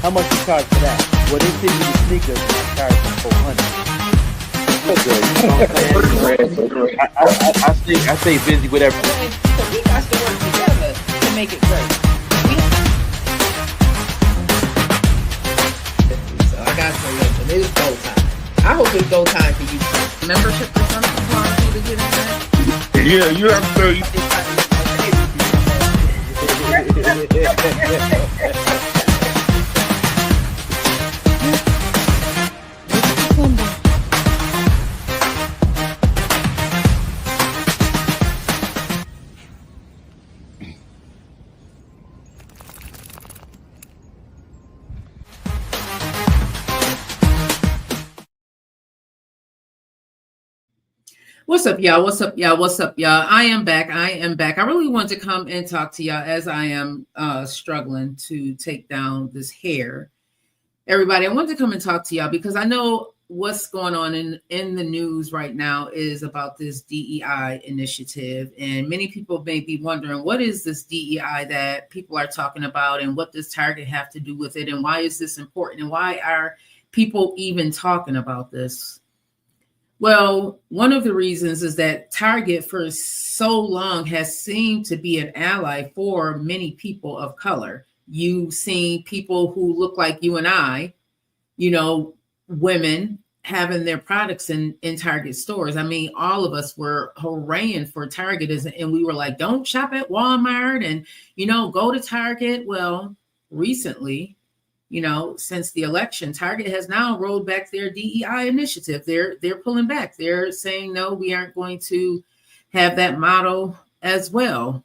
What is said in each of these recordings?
How much you charge for that? Well, they send you the sneakers and I charge them $400. I stay busy with everything. So we got to work together to make it great. So I got to listen. It is go time. I hope it's go time for you too. Membership or something for you to get in there? Yeah, you have to. What's up, y'all? What's up, y'all? What's up, y'all? I am back. I really wanted to come and talk to y'all as I am struggling to take down this hair. Everybody, I wanted to come and talk to y'all because I know what's going on in the news right now is about this DEI initiative. And many people may be wondering, what is this DEI that people are talking about and what does Target have to do with it? And why is this important? And why are people even talking about this? Well, one of the reasons is that Target for so long has seemed to be an ally for many people of color. You've seen people who look like you and I, women having their products in Target stores. I mean, all of us were hurraying for Target and we were like, don't shop at Walmart and, go to Target. Well, recently, since the election, Target has now rolled back their DEI initiative. They're pulling back. They're saying, no, we aren't going to have that model as well.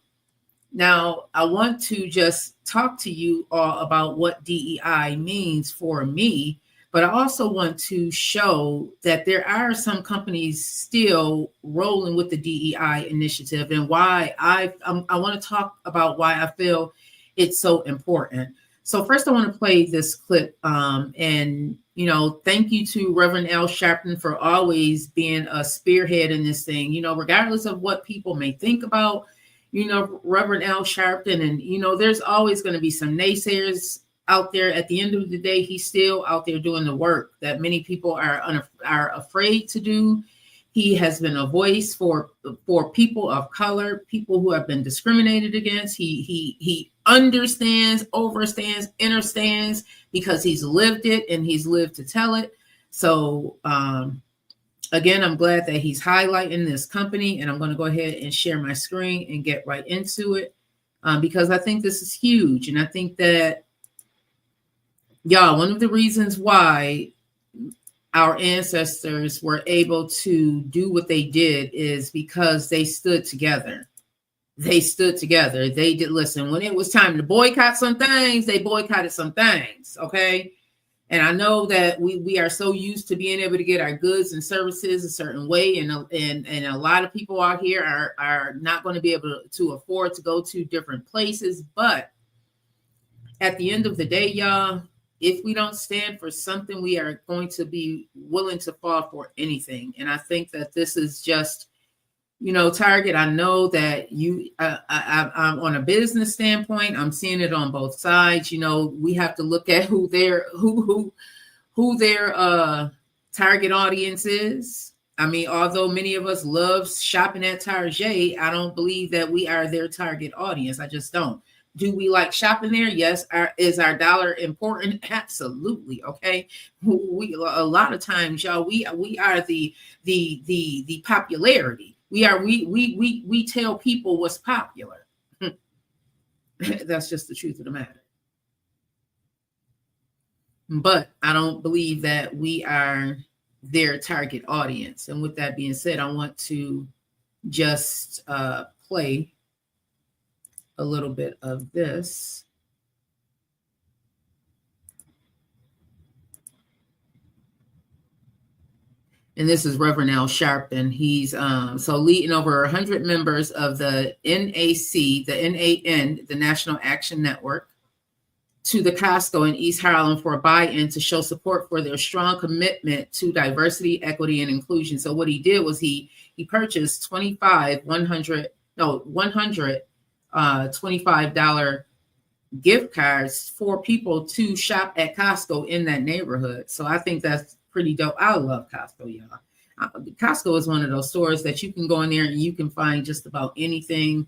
Now, I want to just talk to you all about what DEI means for me, but I also want to show that there are some companies still rolling with the DEI initiative and why I want to talk about why I feel it's so important. So first I want to play this clip and thank you to Reverend Al Sharpton for always being a spearhead in this thing, regardless of what people may think about, Reverend Al Sharpton. And, there's always going to be some naysayers out there. At the end of the day, he's still out there doing the work that many people are afraid to do. He has been a voice for people of color, people who have been discriminated against. He understands, overstands, understands because he's lived it and he's lived to tell it. So again, I'm glad that he's highlighting this company, and I'm going to go ahead and share my screen and get right into it because I think this is huge. And I think that, y'all, one of the reasons why our ancestors were able to do what they did is because they stood together. They stood together. They did listen. When it was time to boycott some things, they boycotted some things. Okay. And I know that we are so used to being able to get our goods and services a certain way. And a lot of people out here are not going to be able to afford to go to different places. But at the end of the day, y'all, if we don't stand for something, we are going to be willing to fall for anything. And I think that this is just, Target. I know that I'm on a business standpoint. I'm seeing it on both sides. We have to look at who their target audience is. I mean, although many of us love shopping at Target, I don't believe that we are their target audience. I just don't. Do we like shopping there? Yes. Is our dollar important? Absolutely. Okay. We a lot of times, y'all, we are the popularity. We tell people what's popular. That's just the truth of the matter. But I don't believe that we are their target audience. And with that being said, I want to just play a little bit of this. And this is Reverend Al Sharpton. He's leading over 100 members of the NAC, the NAN, the National Action Network, to the Costco in East Harlem for a buy-in to show support for their strong commitment to diversity, equity, and inclusion. So what he did was he purchased $100 $25 gift cards for people to shop at Costco in that neighborhood. So I think that's pretty dope. I love Costco, y'all. Costco is one of those stores that you can go in there and you can find just about anything,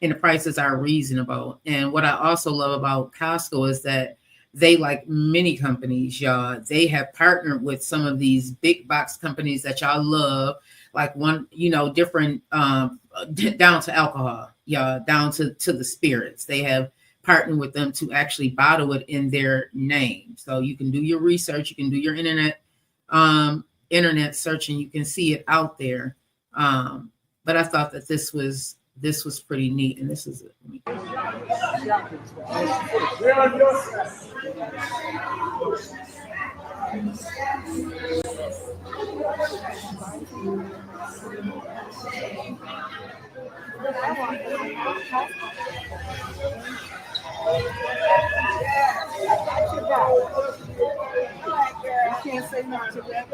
and the prices are reasonable. And what I also love about Costco is that they, like many companies, y'all, they have partnered with some of these big box companies that y'all love, like one, different down to alcohol, y'all, down to the spirits. They have partnered with them to actually bottle it in their name. So you can do your research, you can do your internet search, and you can see it out there. But I thought that this was pretty neat, and this is it. I can't say no to that.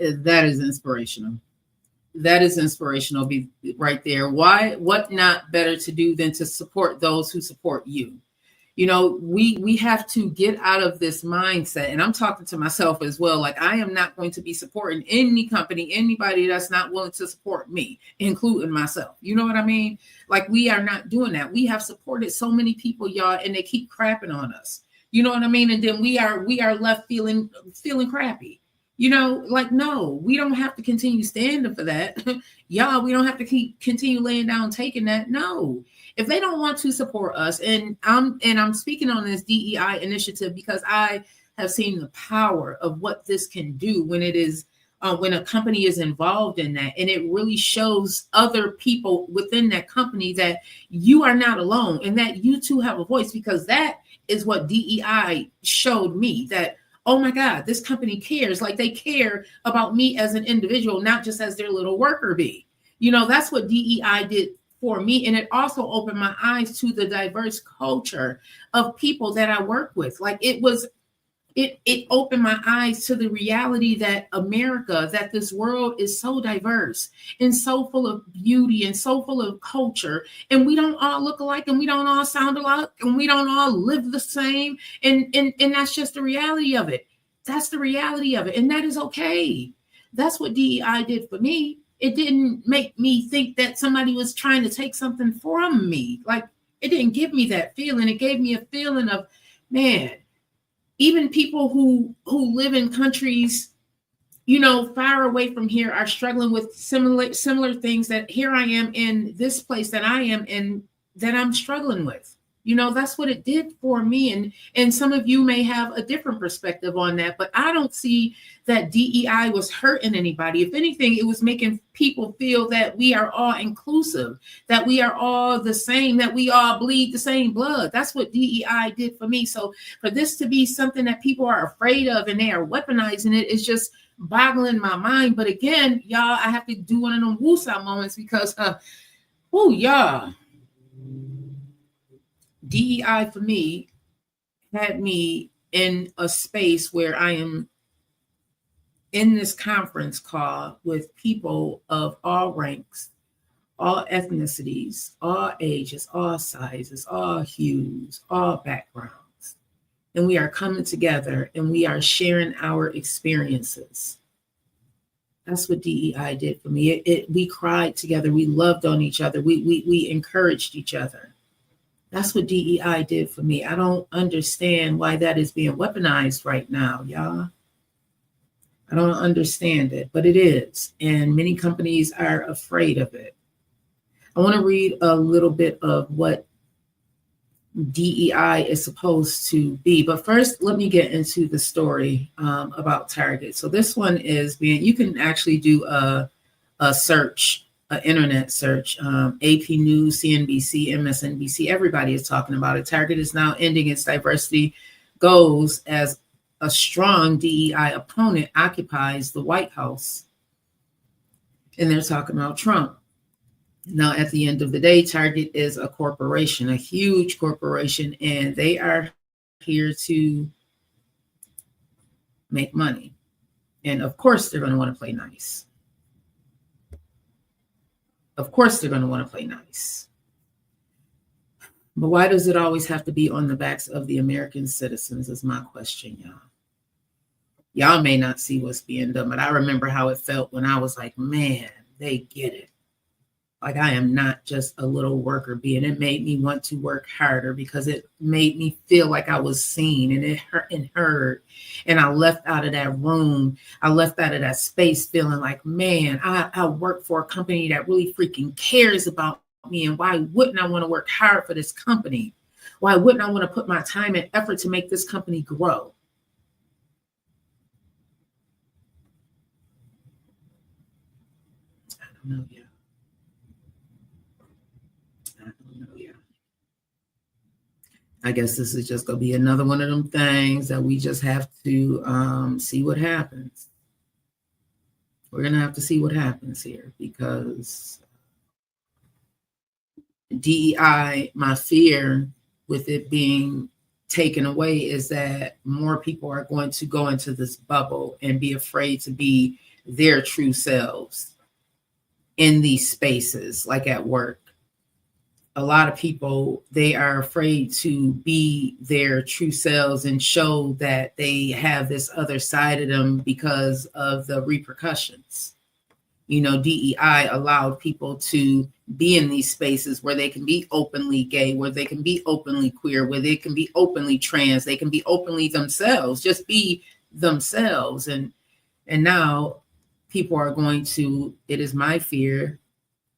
That is inspirational. That is inspirational. Be right there. Why? What not better to do than to support those who support you? We have to get out of this mindset, and I'm talking to myself as well. Like, I am not going to be supporting any company, anybody that's not willing to support me, including myself. You know what I mean? Like, we are not doing that. We have supported so many people, y'all, and they keep crapping on us. You know what I mean? And then we are left feeling crappy. Like, no, we don't have to continue standing for that. Y'all, we don't have to continue laying down, taking that. No, if they don't want to support us, and I'm speaking on this DEI initiative because I have seen the power of what this can do when it is, when a company is involved in that, and it really shows other people within that company that you are not alone and that you too have a voice, because that is what DEI showed me, that, oh my God, this company cares. Like, they care about me as an individual, not just as their little worker bee. That's what DEI did for me. And it also opened my eyes to the diverse culture of people that I work with. Like, it opened my eyes to the reality that America, that this world is so diverse and so full of beauty and so full of culture. And we don't all look alike, and we don't all sound alike, and we don't all live the same. And that's just the reality of it. That's the reality of it. And that is okay. That's what DEI did for me. It didn't make me think that somebody was trying to take something from me. Like, it didn't give me that feeling. It gave me a feeling of, man, even people who live in countries, far away from here are struggling with similar things that here I am in this place that I am in, that I'm struggling with. That's what it did for me. And some of you may have a different perspective on that, but I don't see that DEI was hurting anybody. If anything, it was making people feel that we are all inclusive, that we are all the same, that we all bleed the same blood. That's what DEI did for me. So for this to be something that people are afraid of and they are weaponizing it is just boggling my mind. But again, y'all, I have to do one of them woosah moments because, y'all, DEI for me had me in a space where I am in this conference call with people of all ranks, all ethnicities, all ages, all sizes, all hues, all backgrounds. And we are coming together and we are sharing our experiences. That's what DEI did for me. We cried together. We loved on each other. We encouraged each other. That's what DEI did for me. I don't understand why that is being weaponized right now, y'all. I don't understand it, but it is. And many companies are afraid of it. I want to read a little bit of what DEI is supposed to be. But first, let me get into the story about Target. So this one is you can actually do a search, an internet search. AP News, CNBC, MSNBC, everybody is talking about it. Target is now ending its diversity goals as a strong DEI opponent occupies the White House. And they're talking about Trump. Now, at the end of the day, Target is a corporation, a huge corporation, and they are here to make money. And of course, they're going to want to play nice. Of course, they're going to want to play nice. But why does it always have to be on the backs of the American citizens is my question, y'all. Y'all may not see what's being done, but I remember how it felt when I was like, man, they get it. Like, I am not just a little worker bee. And it made me want to work harder because it made me feel like I was seen and it hurt and heard. And I left out of that room. I left out of that space feeling like, man, I work for a company that really freaking cares about me. And why wouldn't I want to work hard for this company? Why wouldn't I want to put my time and effort to make this company grow? I don't know yet. I guess this is just going to be another one of them things that we just have to see what happens. We're going to have to see what happens here because DEI, my fear with it being taken away is that more people are going to go into this bubble and be afraid to be their true selves in these spaces, like at work. A lot of people, they are afraid to be their true selves and show that they have this other side of them because of the repercussions. You know, DEI allowed people to be in these spaces where they can be openly gay, where they can be openly queer, where they can be openly trans, they can be openly themselves, just be themselves. And now people are going to, it is my fear,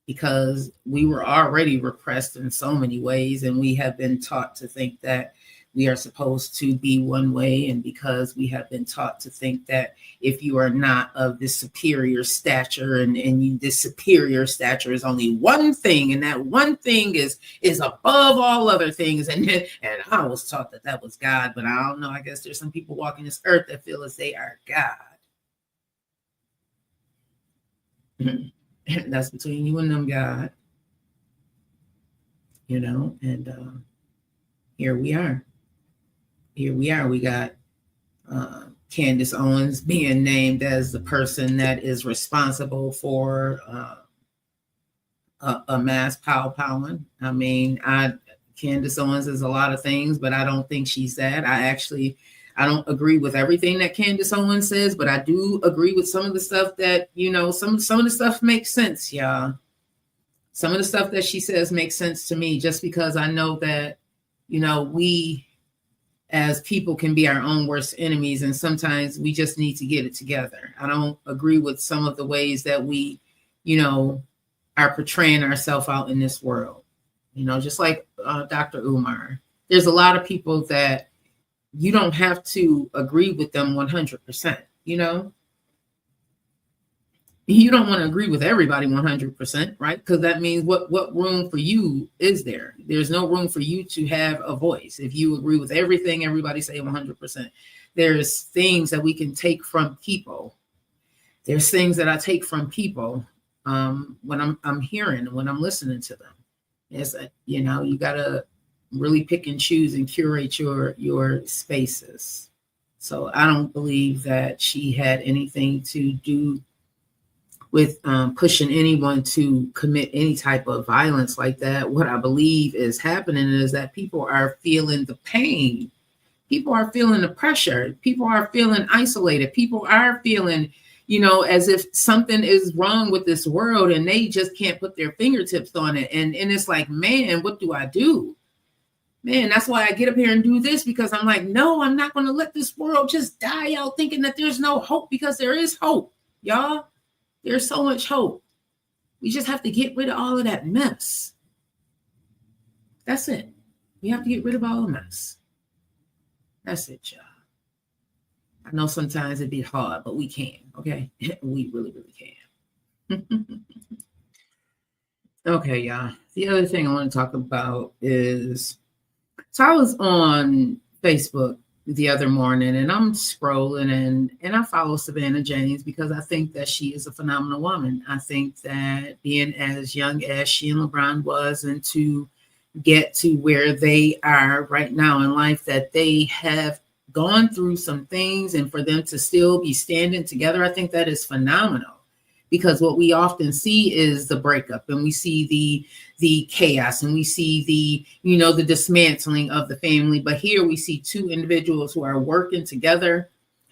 because we were already repressed in so many ways, and we have been taught to think that we are supposed to be one way, and because we have been taught to think that if you are not of this superior stature, and this superior stature is only one thing, and that one thing is above all other things, and I was taught that was God, but I don't know. I guess there's some people walking this earth that feel as they are God. That's between you and them, God. You know, and here we are. Here we are. We got Candace Owens being named as the person that is responsible for a mass powwowing. I mean, Candace Owens is a lot of things, but I don't think she's that. I don't agree with everything that Candace Owens says, but I do agree with some of the stuff that, you know, some of the stuff makes sense, y'all. Some of the stuff that she says makes sense to me, just because I know that, you know, we as people can be our own worst enemies, and sometimes we just need to get it together. I don't agree with some of the ways that we, you know, are portraying ourselves out in this world. You know, just like Dr. Umar, there's a lot of people that you don't have to agree with them 100%, you know? You don't want to agree with everybody 100%, right? Because that means what room for you is there? There's no room for you to have a voice. If you agree with everything everybody say 100%, there's things that we can take from people. There's things that I take from people when I'm hearing, when I'm listening to them. It's, you know, you got to really pick and choose and curate your spaces. So I don't believe that she had anything to do with pushing anyone to commit any type of violence like that. What I believe is happening is that people are feeling the pain. People are feeling the pressure. People are feeling isolated. People are feeling, you know, as if something is wrong with this world and they just can't put their fingertips on it. And it's like, man, what do I do? Man, that's why I get up here and do this, because I'm like, no, I'm not going to let this world just die out thinking that there's no hope, because there is hope, y'all. There's so much hope. We just have to get rid of all of that mess. That's it. We have to get rid of all the mess. That's it, y'all. I know sometimes it'd be hard, but we can, okay? We really, really can. Okay, y'all. The other thing I want to talk about is, so I was on Facebook the other morning, and I'm scrolling, and I follow Savannah James because I think that she is a phenomenal woman. I think that being as young as she and LeBron was, and to get to where they are right now in life, that they have gone through some things, and for them to still be standing together, I think that is phenomenal. Because what we often see is the breakup, and we see the chaos, and we see the dismantling of the family. But here we see two individuals who are working together,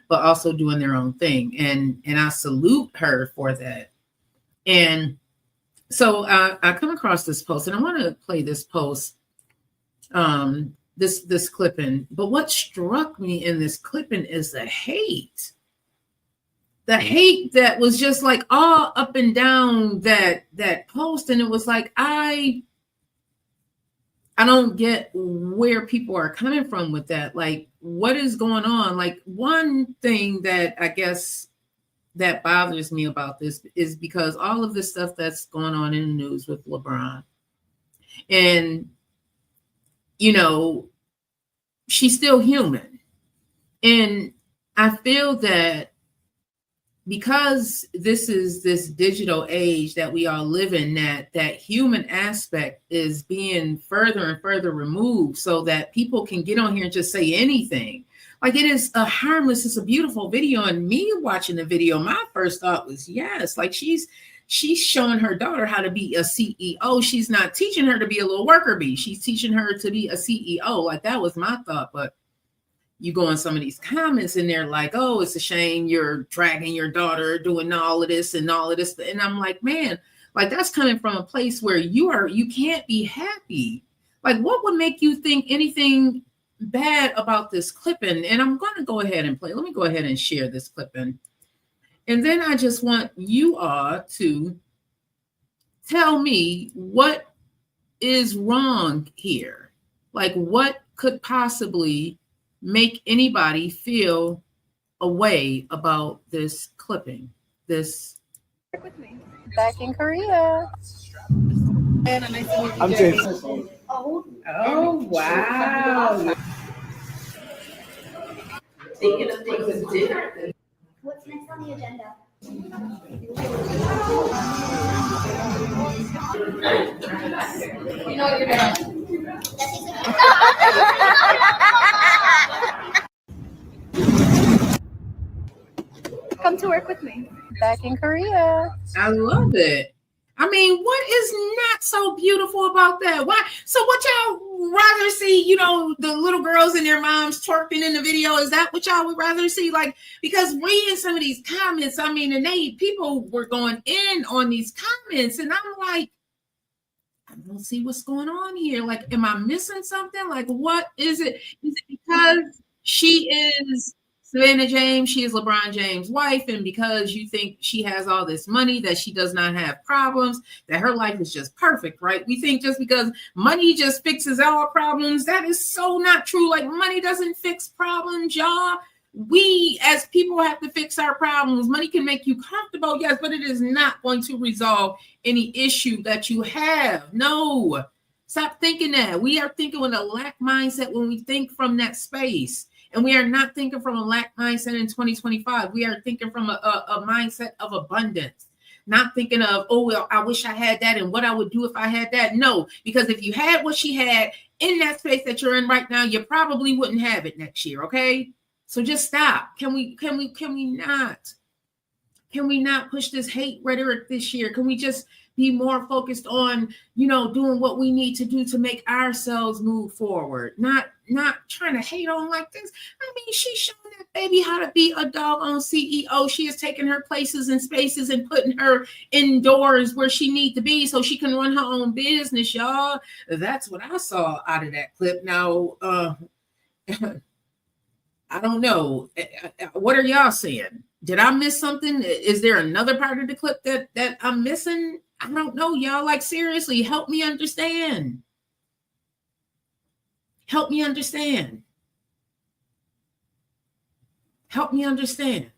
but also doing their own thing. And I salute her for that. And so I come across this post, and I want to play this post, this clipping. But what struck me in this clipping is the hate. The hate that was just like all up and down that post. And it was like, I don't get where people are coming from with that. Like, what is going on? Like, one thing that I guess that bothers me about this is because all of this stuff that's going on in the news with LeBron, and, she's still human. And I feel that because this is this digital age that we all live in, that human aspect is being further and further removed, so that people can get on here and just say anything. Like, it is a harmless, it's a beautiful video. And me watching the video, my first thought was, yes, like she's showing her daughter how to be a CEO. She's not teaching her to be a little worker bee. She's teaching her to be a CEO. Like, that was my thought. But you go in some of these comments and they're like, oh, it's a shame you're dragging your daughter, doing all of this and all of this. And I'm like, man, like, that's coming from a place where you can't be happy. Like, what would make you think anything bad about this clipping? And I'm going to go ahead and play. Let me go ahead and share this clipping. And then I just want you all to tell me what is wrong here. Like, what could possibly make anybody feel a way about this clipping? Back in Korea. I'm James. Oh, wow. Thinking of things different. What's next on the agenda? You know what you're doing. Come to work with me. Back in Korea. I love it. I mean, what is not so beautiful about that? Why? So what y'all rather see, the little girls and their moms twerking in the video? Is that what y'all would rather see? Like, because reading some of these comments, I mean, and people were going in on these comments, and I'm like, I don't see what's going on here. Like, am I missing something? Like, what is it? Is it because she is Savannah James, she is LeBron James' wife, and because you think she has all this money, that she does not have problems, that her life is just perfect, right? We think just because money just fixes our problems. That is so not true. Like, money doesn't fix problems, y'all. We as people have to fix our problems. Money can make you comfortable, yes, but it is not going to resolve any issue that you have. No, stop thinking that. We are thinking with a lack mindset when we think from that space. And we are not thinking from a lack mindset in 2025. We are thinking from a mindset of abundance, not thinking of, oh, well, I wish I had that and what I would do if I had that. No, because if you had what she had in that space that you're in right now, you probably wouldn't have it next year. Okay. So just stop. Can we not push this hate rhetoric this year? Can we just be more focused on, doing what we need to do to make ourselves move forward? Not trying to hate on like this. I mean, she's showing that baby how to be a doggone CEO. She is taking her places and spaces and putting her indoors where she needs to be so she can run her own business, y'all. That's what I saw out of that clip. Now, I don't know. What are y'all saying? Did I miss something? Is there another part of the clip that I'm missing? I don't know, y'all. Like, seriously, help me understand. Help me understand. Help me understand.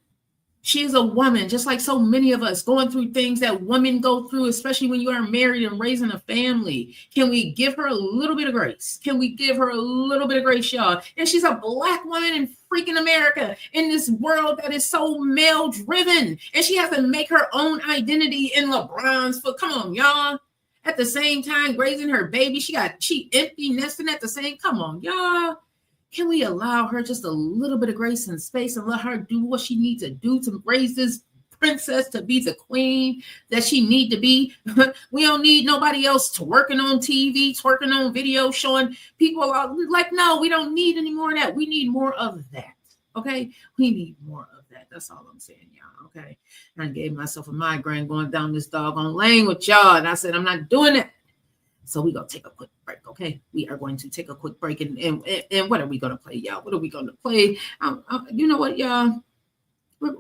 She is a woman, just like so many of us, going through things that women go through, especially when you are married and raising a family. Can we give her a little bit of grace? Can we give her a little bit of grace, y'all? And she's a Black woman in freaking America, in this world that is so male driven. And she has to make her own identity in LeBron's foot. Come on, y'all. At the same time, raising her baby, she empty nesting at the same. Come on, y'all. Can we allow her just a little bit of grace and space and let her do what she needs to do to raise this princess to be the queen that she need to be? We don't need nobody else twerking on TV, twerking on video, showing people like, no, we don't need any more of that. We need more of that. Okay. We need more of that. That's all I'm saying, y'all. Okay. I gave myself a migraine going down this doggone lane with y'all. And I said, I'm not doing it. So we're going to take a quick break, okay? We are going to take a quick break. And what are we going to play, y'all? What are we going to play? You know what, y'all? We're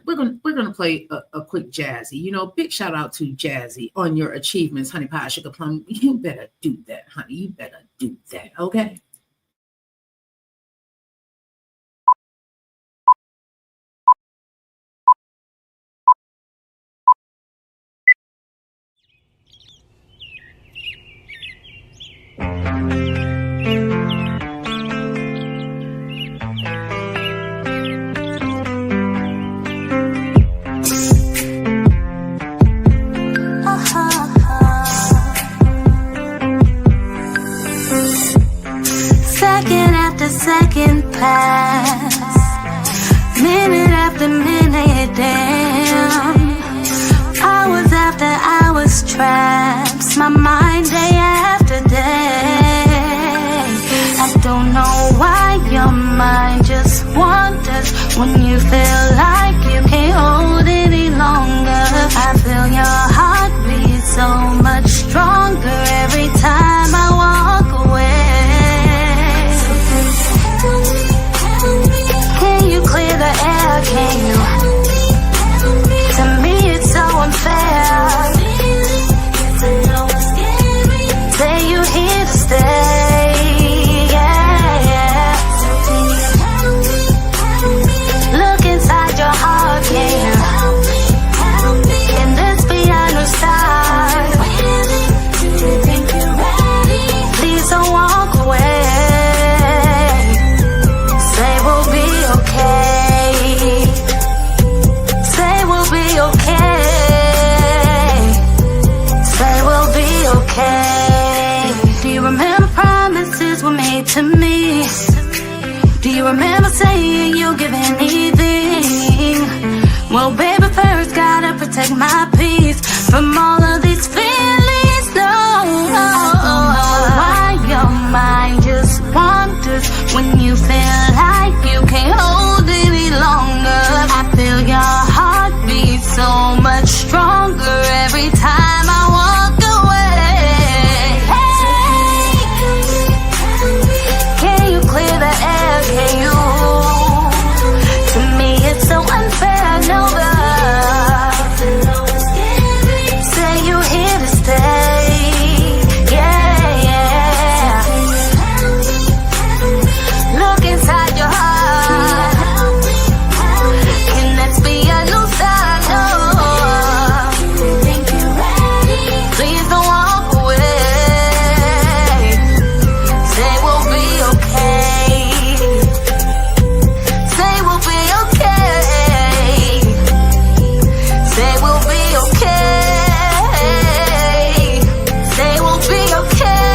going to play a quick Jazzy. You know, big shout out to Jazzy on your achievements, Honey Pie Sugar Plum. You better do that, honey. You better do that, okay? Second pass, minute after minute, damn. Hours after hours, traps my mind day after day. I don't know why your mind just wanders when you feel like you can't hold any longer. I feel your heartbeat so much stronger every time I walk away. Can you clear the air? Can you? To me it's so unfair. Say you're here to stay. Yeah. Look inside your heart, can you? Can this be understood? Please don't walk away. Say we'll be okay. Say we'll be okay. Say we'll be okay. Do you remember promises were made to me? Do you remember saying you'll give anything? Well, baby, first gotta protect my peace from all of these feelings. No, why your mind just wanders when you feel like you can't hold any longer. I feel your heartbeat so much stronger every time I walk away. Hey, can you clear the air? Can you? To me it's so unfair, no love. Say you're here to stay. Yeah, yeah. Look inside your heart. Can this be a new start? No. Please don't walk away. Say we'll be okay. Say we'll be okay. Say we'll be okay. Say we'll be okay.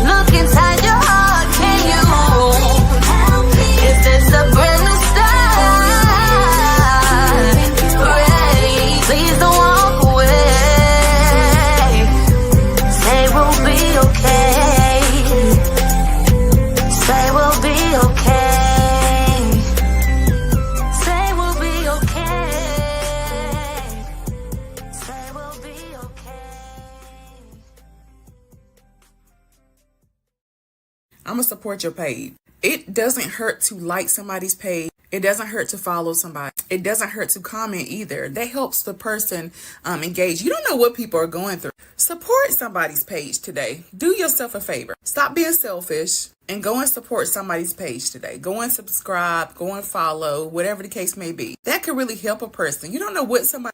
Look inside your heart, can you? Is this a brand new start? Ready? Please don't walk away. Say we'll be okay. Say we'll be okay. Say we'll be okay. Say we'll be okay. I'm gonna support your page. It doesn't hurt to like somebody's page. It doesn't hurt to follow somebody. It doesn't hurt to comment either. That helps the person engage. You don't know what people are going through. Support somebody's page today. Do yourself a favor. Stop being selfish and go and support somebody's page today. Go and subscribe, go and follow, whatever the case may be. That could really help a person. You don't know what somebody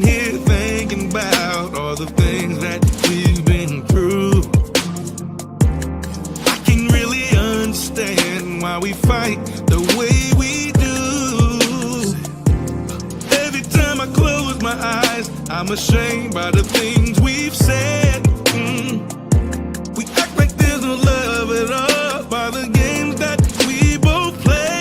here thinking about all the things that we've been through. I can really understand why we fight the way we do. Every time I close my eyes, I'm ashamed by the things we've said. We act like there's no love at all by the games that we both play.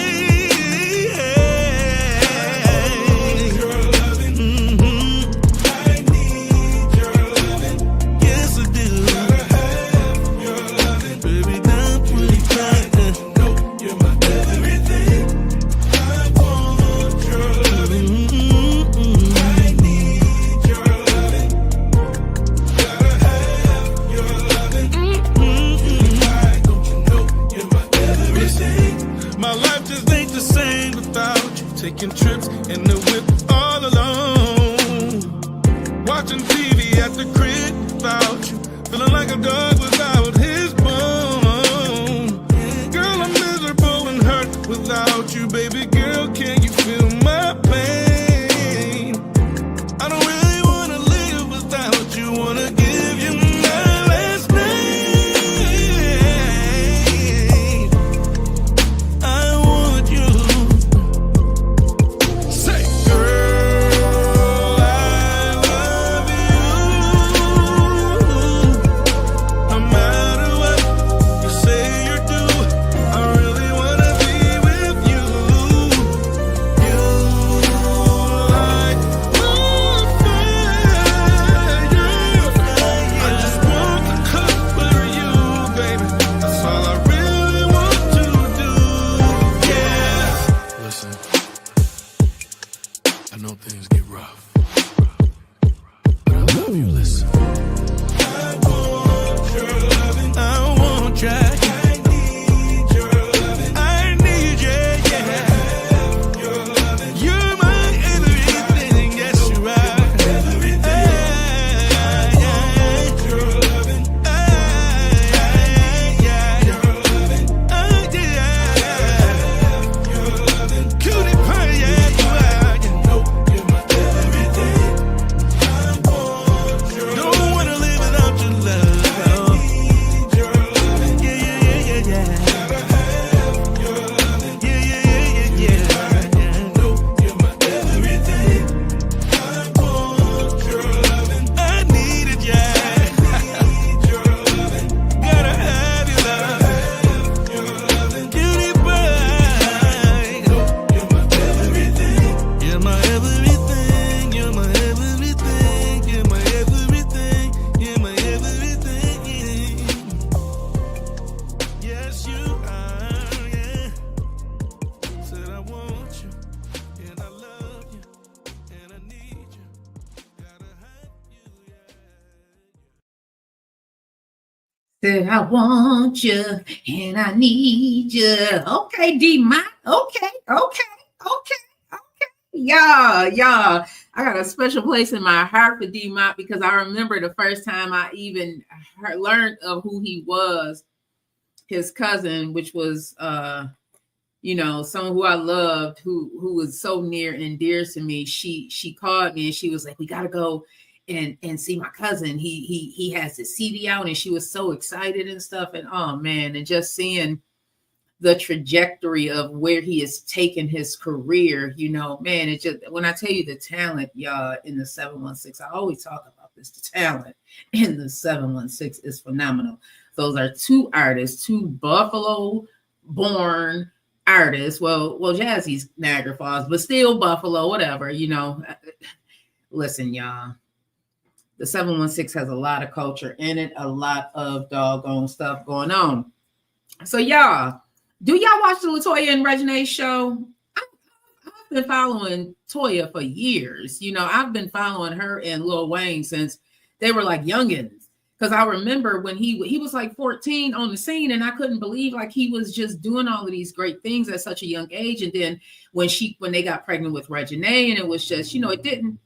Taking trips in the whip all alone, watching TV at the crib without you, feeling like a dog without his bone. Girl, I'm miserable and hurt without you, baby girl, can you feel my pain? I don't really wanna live without you, wanna give you my last name. I want you. Said I want you and I need you. Okay, D-Mont. Okay. Y'all. I got a special place in my heart for D-Mont because I remember the first time I even learned of who he was, his cousin, which was, someone who I loved, who was so near and dear to me. She called me and she was like, we got to go and see my cousin. He has his CD out, and she was so excited and stuff. And oh man, and just seeing the trajectory of where he has taken his career, you know, man, it just, when I tell you the talent, y'all, in the 716, I always talk about this, the talent in the 716 is phenomenal. Those are two artists, two Buffalo born artists. Well, Jazzy's Niagara Falls, but still Buffalo, whatever, you know. Listen, y'all, the 716 has a lot of culture in it, a lot of doggone stuff going on. So y'all, do y'all watch the Toya and Reginae show? I've been following Toya for years. You know, I've been following her and Lil Wayne since they were like youngins. Because I remember when he was like 14 on the scene, and I couldn't believe like he was just doing all of these great things at such a young age. And then when they got pregnant with Reginae, and it was just, you know, it didn't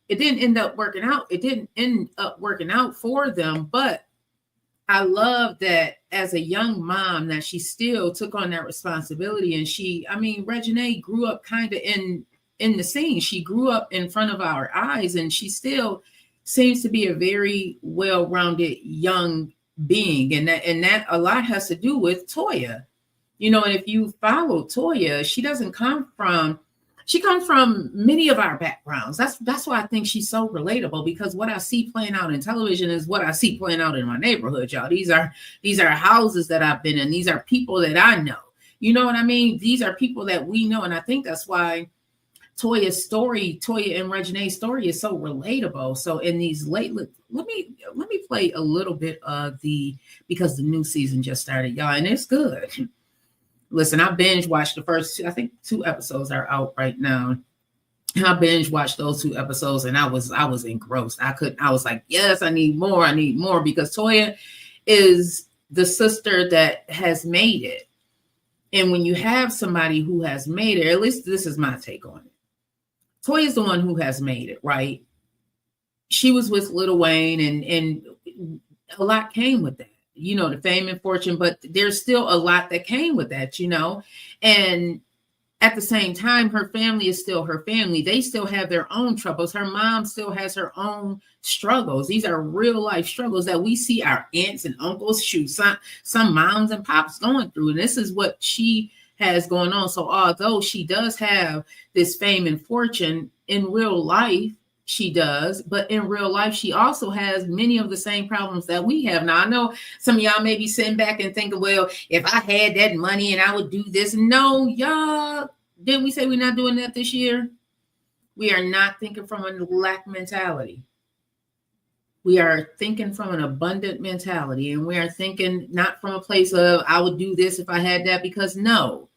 end up working out. It didn't end up working out for them, but I love that as a young mom that she still took on that responsibility. And Reginae grew up kind of in the scene. She grew up in front of our eyes, and she still seems to be a very well-rounded young being. And that a lot has to do with Toya. You know, and if you follow Toya, she comes from many of our backgrounds. That's why I think she's so relatable, because what I see playing out in television is what I see playing out in my neighborhood, y'all. These are houses that I've been in. These are people that I know. You know what I mean? These are people that we know. And I think that's why Toya and Reginae's story is so relatable. So in these let me play a little bit of because the new season just started, y'all, and it's good. Listen, I binge watched the first, I think 2 episodes are out right now. And I binge watched those 2 episodes, and I was engrossed. I was like, yes, I need more, because Toya is the sister that has made it. And when you have somebody who has made it, at least this is my take on it. Toya is the one who has made it, right? She was with Lil Wayne, and a lot came with that. You know, the fame and fortune, but there's still a lot that came with that, you know. And at the same time, her family is still her family. They still have their own troubles. Her mom still has her own struggles. These are real life struggles that we see our aunts and uncles, some moms and pops going through. And this is what she has going on. So although she does have this fame and fortune in real life, she does, but in real life, she also has many of the same problems that we have. Now, I know some of y'all may be sitting back and thinking, well, if I had that money and I would do this. No, y'all, didn't we say we're not doing that this year? We are not thinking from a lack mentality. We are thinking from an abundant mentality, and we are thinking not from a place of, I would do this if I had that, because no,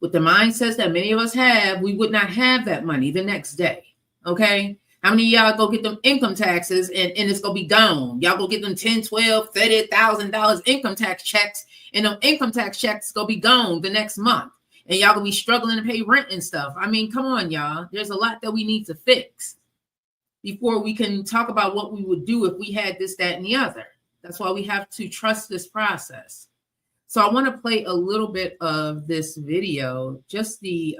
with the mindsets that many of us have, we would not have that money the next day. Okay, how many of y'all go get them income taxes and it's gonna be gone? Y'all go get them $10, $12, $30,000 income tax checks, and them income tax checks gonna be gone the next month, and y'all gonna be struggling to pay rent and stuff. I mean, come on, y'all. There's a lot that we need to fix before we can talk about what we would do if we had this, that, and the other. That's why we have to trust this process. So I want to play a little bit of this video, just the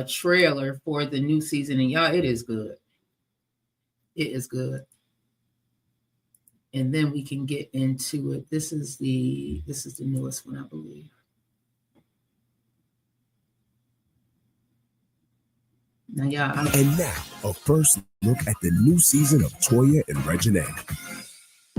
trailer for the new season, and y'all, it is good. It is good. And then we can get into it. This is the newest one, I believe. Now, y'all, and now a first look at the new season of Toya and Reginae.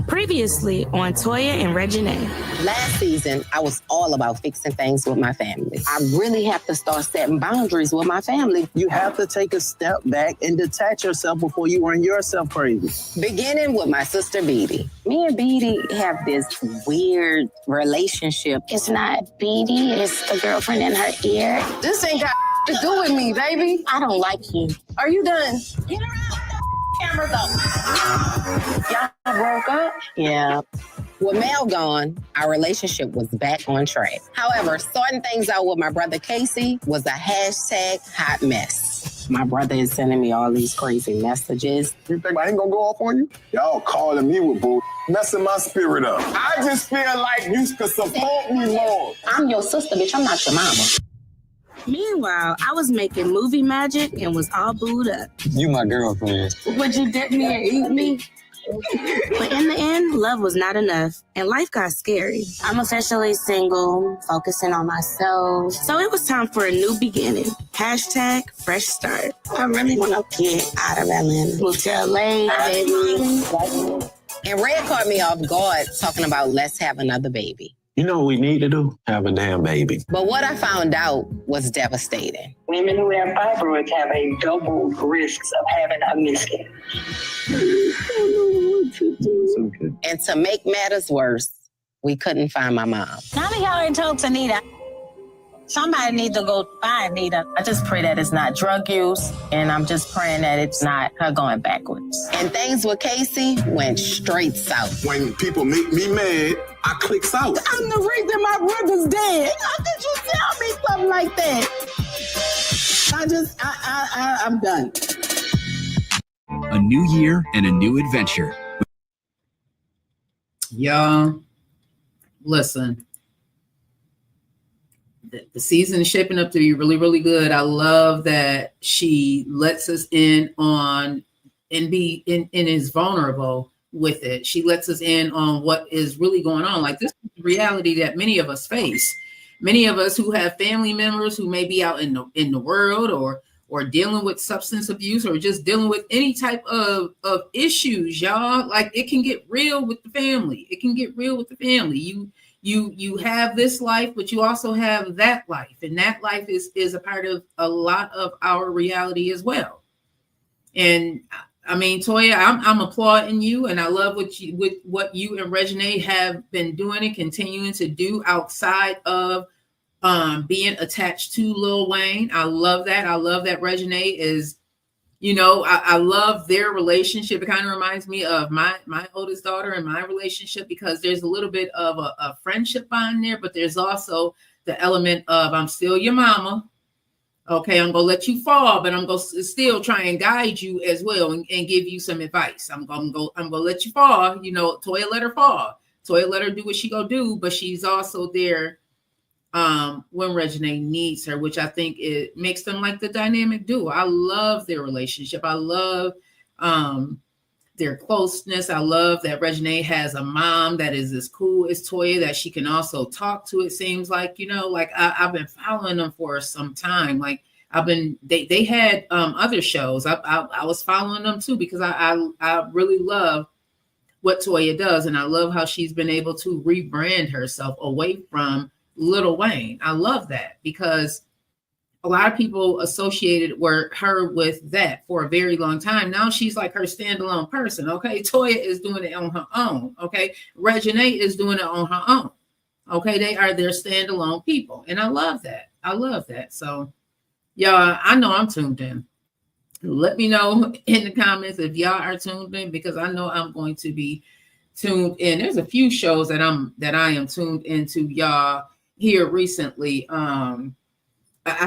Previously on Toya and Reginae. Last season, I was all about fixing things with my family. I really have to start setting boundaries with my family. You have to take a step back and detach yourself before you run yourself crazy. Beginning with my sister, Beatty. Me and Beatty have this weird relationship. It's not Beatty, it's the girlfriend in her ear. This ain't got to do with me, baby. I don't like you. Are you done? Get around. Cameras up. Y'all broke up? Yeah. With Mel gone, our relationship was back on track. However, sorting things out with my brother Casey was a #hot mess. My brother is sending me all these crazy messages. You think I ain't gonna go off on you? Y'all calling me with bull, messing my spirit up. I just feel like you could support me more. I'm your sister, bitch. I'm not your mama. Meanwhile, I was making movie magic and was all booed up. You my girlfriend. Would you dip me and eat me? But in the end, love was not enough, and life got scary. I'm officially single, focusing on myself. So it was time for a new beginning. Hashtag fresh start. I really want to get out of Atlanta. Move to LA, baby. And Red caught me off guard talking about let's have another baby. You know what we need to do? Have a damn baby. But what I found out was devastating. Women who have fibroids have a double risks of having a miscarriage. And to make matters worse, we couldn't find my mom. None of y'all ain't told Tanita. Somebody needs to go find Nita. I just pray that it's not drug use, and I'm just praying that it's not her going backwards. And things with Casey went straight south. When people make me mad, I click south. I'm the reason my brother's dead. How could you tell me something like that? I'm done. A new year and a new adventure. Y'all, listen. The season is shaping up to be really, really good. I love that she lets us in on and is vulnerable with it. She lets us in on what is really going on. Like, this is the reality that many of us face. Many of us who have family members who may be out in the world or dealing with substance abuse or just dealing with any type of issues, y'all. Like, it can get real with the family. It can get real with the family. You have this life, but you also have that life, and that life is a part of a lot of our reality as well. And I mean, Toya, I'm applauding you, and I love what you and Reginae have been doing and continuing to do outside of being attached to Lil Wayne. I love that. I love that Reginae is. You know, I love their relationship. It kind of reminds me of my oldest daughter and my relationship, because there's a little bit of a friendship bond there, but there's also the element of I'm still your mama. Okay, I'm going to let you fall, but I'm going to still try and guide you as well and give you some advice. I'm going to let you fall. You know, Toya let her fall. Toya let her do what she go do, but she's also there when Reginae needs her, which I think it makes them like the dynamic duo. I love their relationship. I love their closeness. I love that Reginae has a mom that is as cool as Toya, that she can also talk to. It seems like, you know, like I've been following them for some time. Like they had other shows. I was following them too, because I really love what Toya does. And I love how she's been able to rebrand herself away from Lil Wayne. I love that, because a lot of people associated her with that for a very long time. Now she's like her standalone person. Okay. Toya is doing it on her own. Okay. Reginae is doing it on her own. Okay. They are their standalone people. And I love that. I love that. So y'all, I know I'm tuned in. Let me know in the comments if y'all are tuned in, because I know I'm going to be tuned in. There's a few shows that I am tuned into, y'all, here recently. I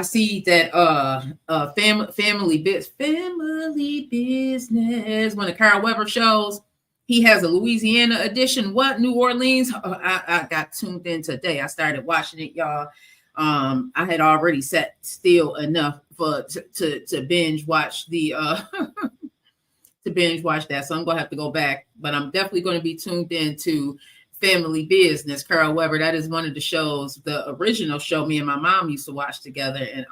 see that family business, one of Carl Weber shows, he has a Louisiana edition. What? New Orleans? I got tuned in today. I started watching it, y'all. I had already sat still enough to binge watch the to binge watch that. So I'm gonna have to go back, but I'm definitely going to be tuned into Family Business, Carl Weber. That is one of the shows, the original show me and my mom used to watch together. And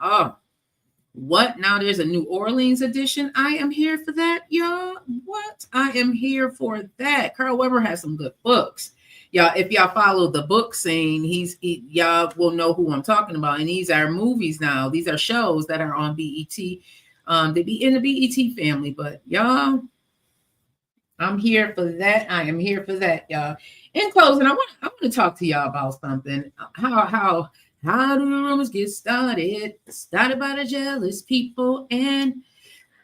what? Now there's a New Orleans edition. I am here for that, y'all. What? I am here for that. Carl Weber has some good books. Y'all, if y'all follow the book scene, y'all will know who I'm talking about. And these are movies now. These are shows that are on BET. They be in the BET family, but y'all, I'm here for that. I am here for that, y'all. In closing, I want to talk to y'all about something. How do the rumors get started? Started by the jealous people. And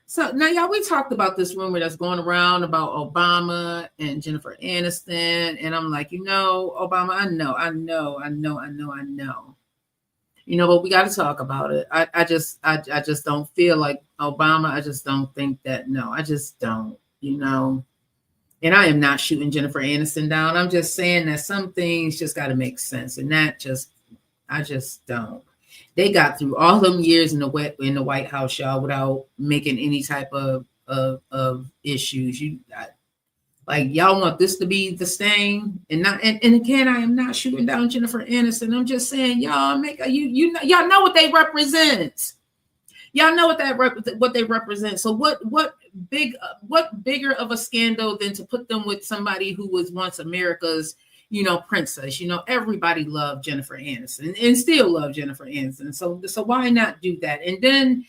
so now, y'all, we talked about this rumor that's going around about Obama and Jennifer Aniston. And I'm like, Obama, I know. But we got to talk about it. I just don't feel like Obama. I just don't think that. No, I just don't, And I am not shooting Jennifer Aniston down. I'm just saying that some things just got to make sense. And I just don't. They got through all them years in the White House, y'all, without making any type of issues. Like, y'all want this to be the same, and again, I am not shooting down Jennifer Aniston. I'm just saying, y'all y'all know what they represent. Y'all know what they represent. So what bigger of a scandal than to put them with somebody who was once America's, princess? Everybody loved Jennifer Aniston and still love Jennifer Aniston. So why not do that? And then,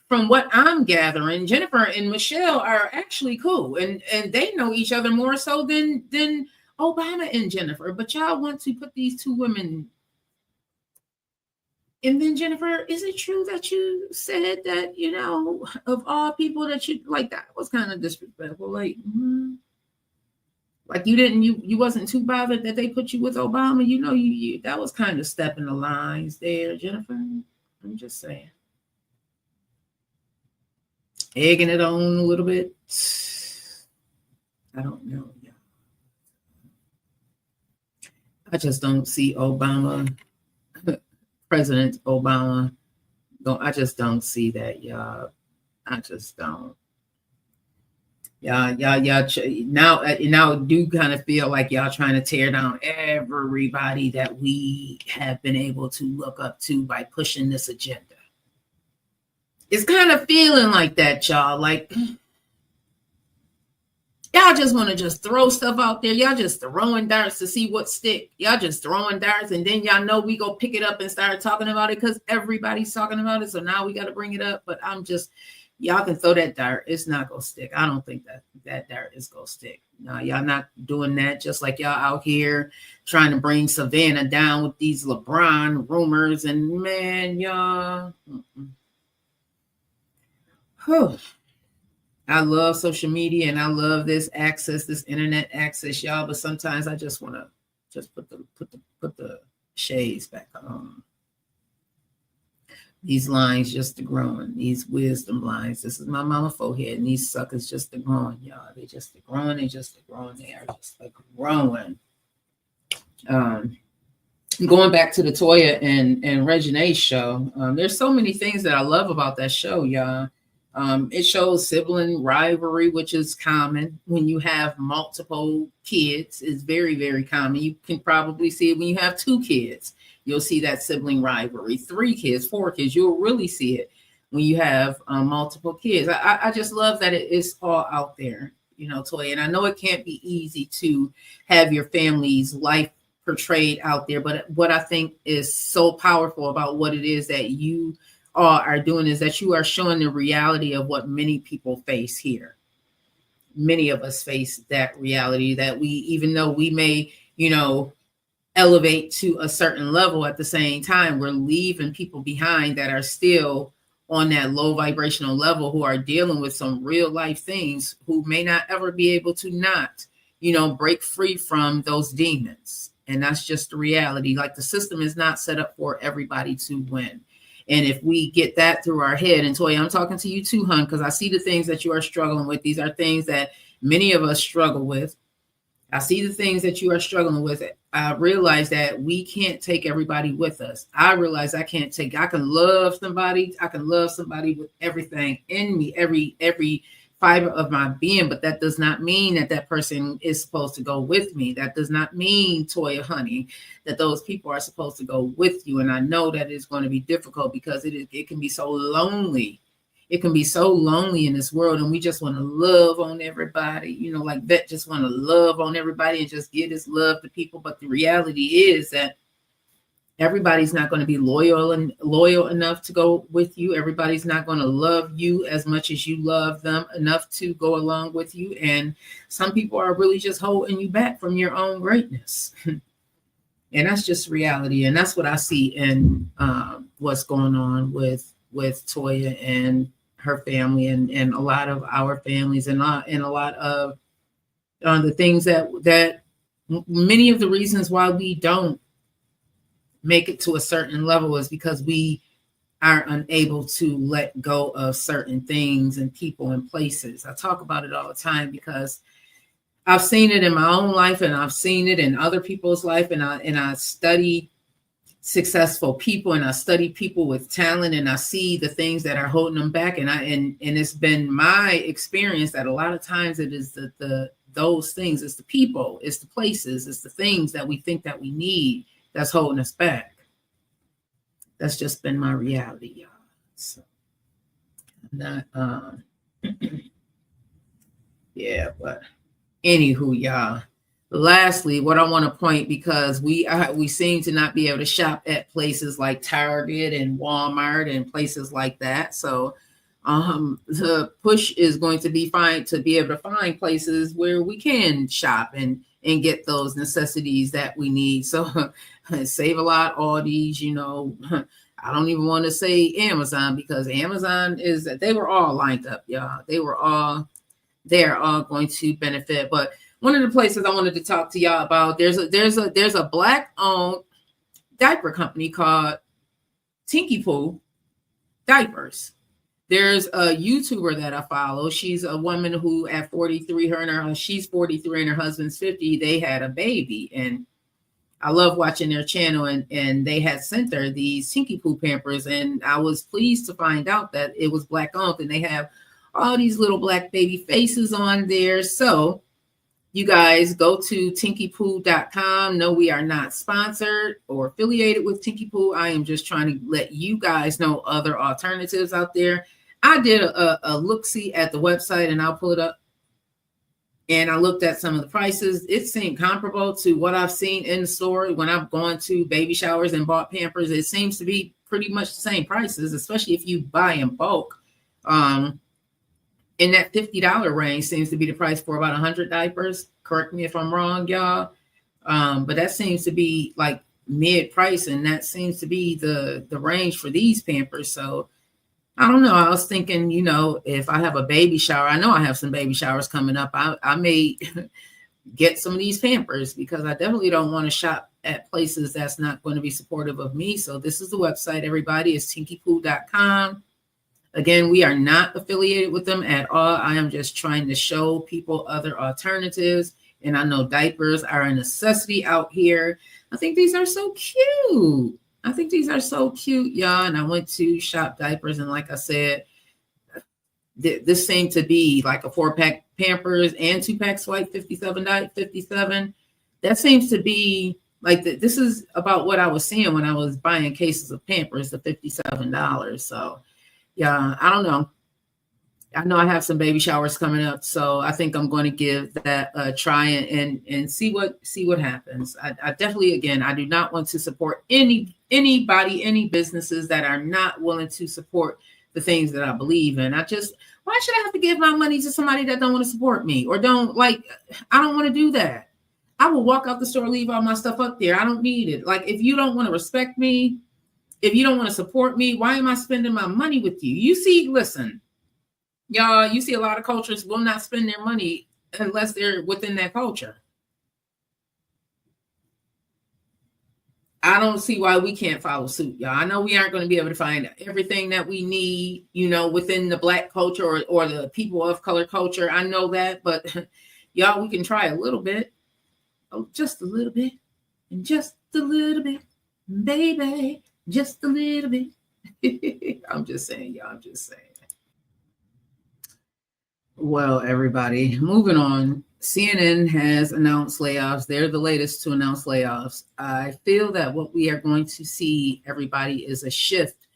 from what I'm gathering, Jennifer and Michelle are actually cool, and they know each other more so than Obama and Jennifer. But y'all want to put these two women. And then, Jennifer, is it true that you said that, of all people that you like, that was kind of disrespectful? Like, like you wasn't too bothered that they put you with Obama? You that was kind of stepping the lines there, Jennifer. I'm just saying. Egging it on a little bit. I don't know. I just don't see Obama, President Obama. I just don't see that, y'all. I just don't. Y'all now do kind of feel like y'all trying to tear down everybody that we have been able to look up to by pushing this agenda. It's kind of feeling like that, y'all. Like, y'all just want to just throw stuff out there. Y'all just throwing darts to see what stick. Y'all just throwing darts, and then y'all know we go pick it up and start talking about it because everybody's talking about it. So now we got to bring it up. But y'all can throw that dart. It's not going to stick. I don't think that dart is going to stick. No, y'all not doing that. Just like y'all out here trying to bring Savannah down with these LeBron rumors. And man, y'all. I love social media and I love this internet access, y'all. But sometimes I just want to just put the shades back on. These lines just are growing. These wisdom lines. This is my mama forehead, and these suckers just are growing, y'all. They just are growing. They just are growing. They are just growing. Going back to the Toya and Reginae show, there's so many things that I love about that show, y'all. It shows sibling rivalry, which is common when you have multiple kids. It's very, very common. You can probably see it when you have 2 kids. You'll see that sibling rivalry. 3 kids, 4 kids, you'll really see it when you have multiple kids. I just love that it is all out there, Toya. And I know it can't be easy to have your family's life portrayed out there, but what I think is so powerful about what it is that you all are doing is that you are showing the reality of what many people face here. Many of us face that reality that we, even though we may, elevate to a certain level, at the same time, we're leaving people behind that are still on that low vibrational level, who are dealing with some real life things, who may not ever be able to not, break free from those demons. And that's just the reality. Like, the system is not set up for everybody to win. And if we get that through our head, and Toya, I'm talking to you too, hon, because I see the things that you are struggling with. These are things that many of us struggle with. I see the things that you are struggling with. I realize that we can't take everybody with us. I realize I can love somebody. I can love somebody with everything in me, every fiber of my being, but that does not mean that person is supposed to go with me. That does not mean, Toya, honey, that those people are supposed to go with you. And I know that it's going to be difficult because it can be so lonely. It can be so lonely in this world, and we just want to love on everybody, like Vette just want to love on everybody and just give this love to people. But the reality is that everybody's not going to be loyal enough to go with you. Everybody's not going to love you as much as you love them enough to go along with you. And some people are really just holding you back from your own greatness. And that's just reality. And that's what I see in what's going on with Toya and her family and a lot of our families and a lot of the things that many of the reasons why we don't make it to a certain level is because we are unable to let go of certain things and people and places. I talk about it all the time because I've seen it in my own life, and I've seen it in other people's life, and I study successful people, and I study people with talent, and I see the things that are holding them back. And it's been my experience that a lot of times it is those things, it's the people, it's the places, it's the things that we think that we need that's holding us back. That's just been my reality, y'all. So not yeah, but anywho, y'all. Lastly, what I want to point, because we seem to not be able to shop at places like Target and Walmart and places like that. So the push is going to be to be able to find places where we can shop and get those necessities that we need. So Save a Lot, Aldi's, you know, I don't even want to say Amazon, because Amazon they were all lined up, y'all. They're all going to benefit. But one of the places I wanted to talk to y'all about, there's a Black-owned diaper company called Tinky Poo Diapers. There's a YouTuber that I follow. She's a woman who at 43, she's 43 and her husband's 50. They had a baby, and I love watching their channel, and they had sent her these Tinky Poo Pampers, and I was pleased to find out that it was Black-owned, and they have all these little black baby faces on there. So you guys go to tinkypoo.com. No, we are not sponsored or affiliated with Tinky Poo. I am just trying to let you guys know other alternatives out there. I did a look-see at the website, and I'll pull it up. And I looked at some of the prices. It seemed comparable to what I've seen in the store when I've gone to baby showers and bought Pampers. It seems to be pretty much the same prices, especially if you buy in bulk. In that $50 range seems to be the price for about 100 diapers. Correct me if I'm wrong, y'all. But that seems to be like mid-price, and that seems to be the range for these Pampers. So I don't know. I was thinking, you know, if I have a baby shower, I know I have some baby showers coming up. I may get some of these Pampers, because I definitely don't want to shop at places that's not going to be supportive of me. So this is the website, everybody. It's tinkypoo.com. Again, we are not affiliated with them at all. I am just trying to show people other alternatives. And I know diapers are a necessity out here. I think these are so cute. Y'all. And I went to shop diapers, and like I said, this seemed to be like a 4-pack Pampers and 2-pack Swipe, $57. That seems to be like this is about what I was seeing when I was buying cases of Pampers, the $57. So yeah, I don't know. I know I have some baby showers coming up, so I think I'm going to give that a try and see what happens. I definitely, again, I do not want to support anybody, any businesses that are not willing to support the things that I believe in. Why should I have to give my money to somebody that don't want to support me or don't like? I don't want to do that. I will walk out the store, leave all my stuff up there. I don't need it. Like, if you don't want to respect me, if you don't want to support me, why am I spending my money with you? You see, listen, y'all, you see a lot of cultures will not spend their money unless they're within that culture. I don't see why we can't follow suit, y'all. I know we aren't going to be able to find everything that we need, you know, within the Black culture or the people of color culture. I know that, but y'all, we can try a little bit. Oh, just a little bit. And just a little bit, baby. Just a little bit. I'm just saying, y'all. I'm just saying. Well, everybody, moving on. CNN has announced layoffs. They're the latest to announce layoffs. I feel that what we are going to see, everybody, is a shift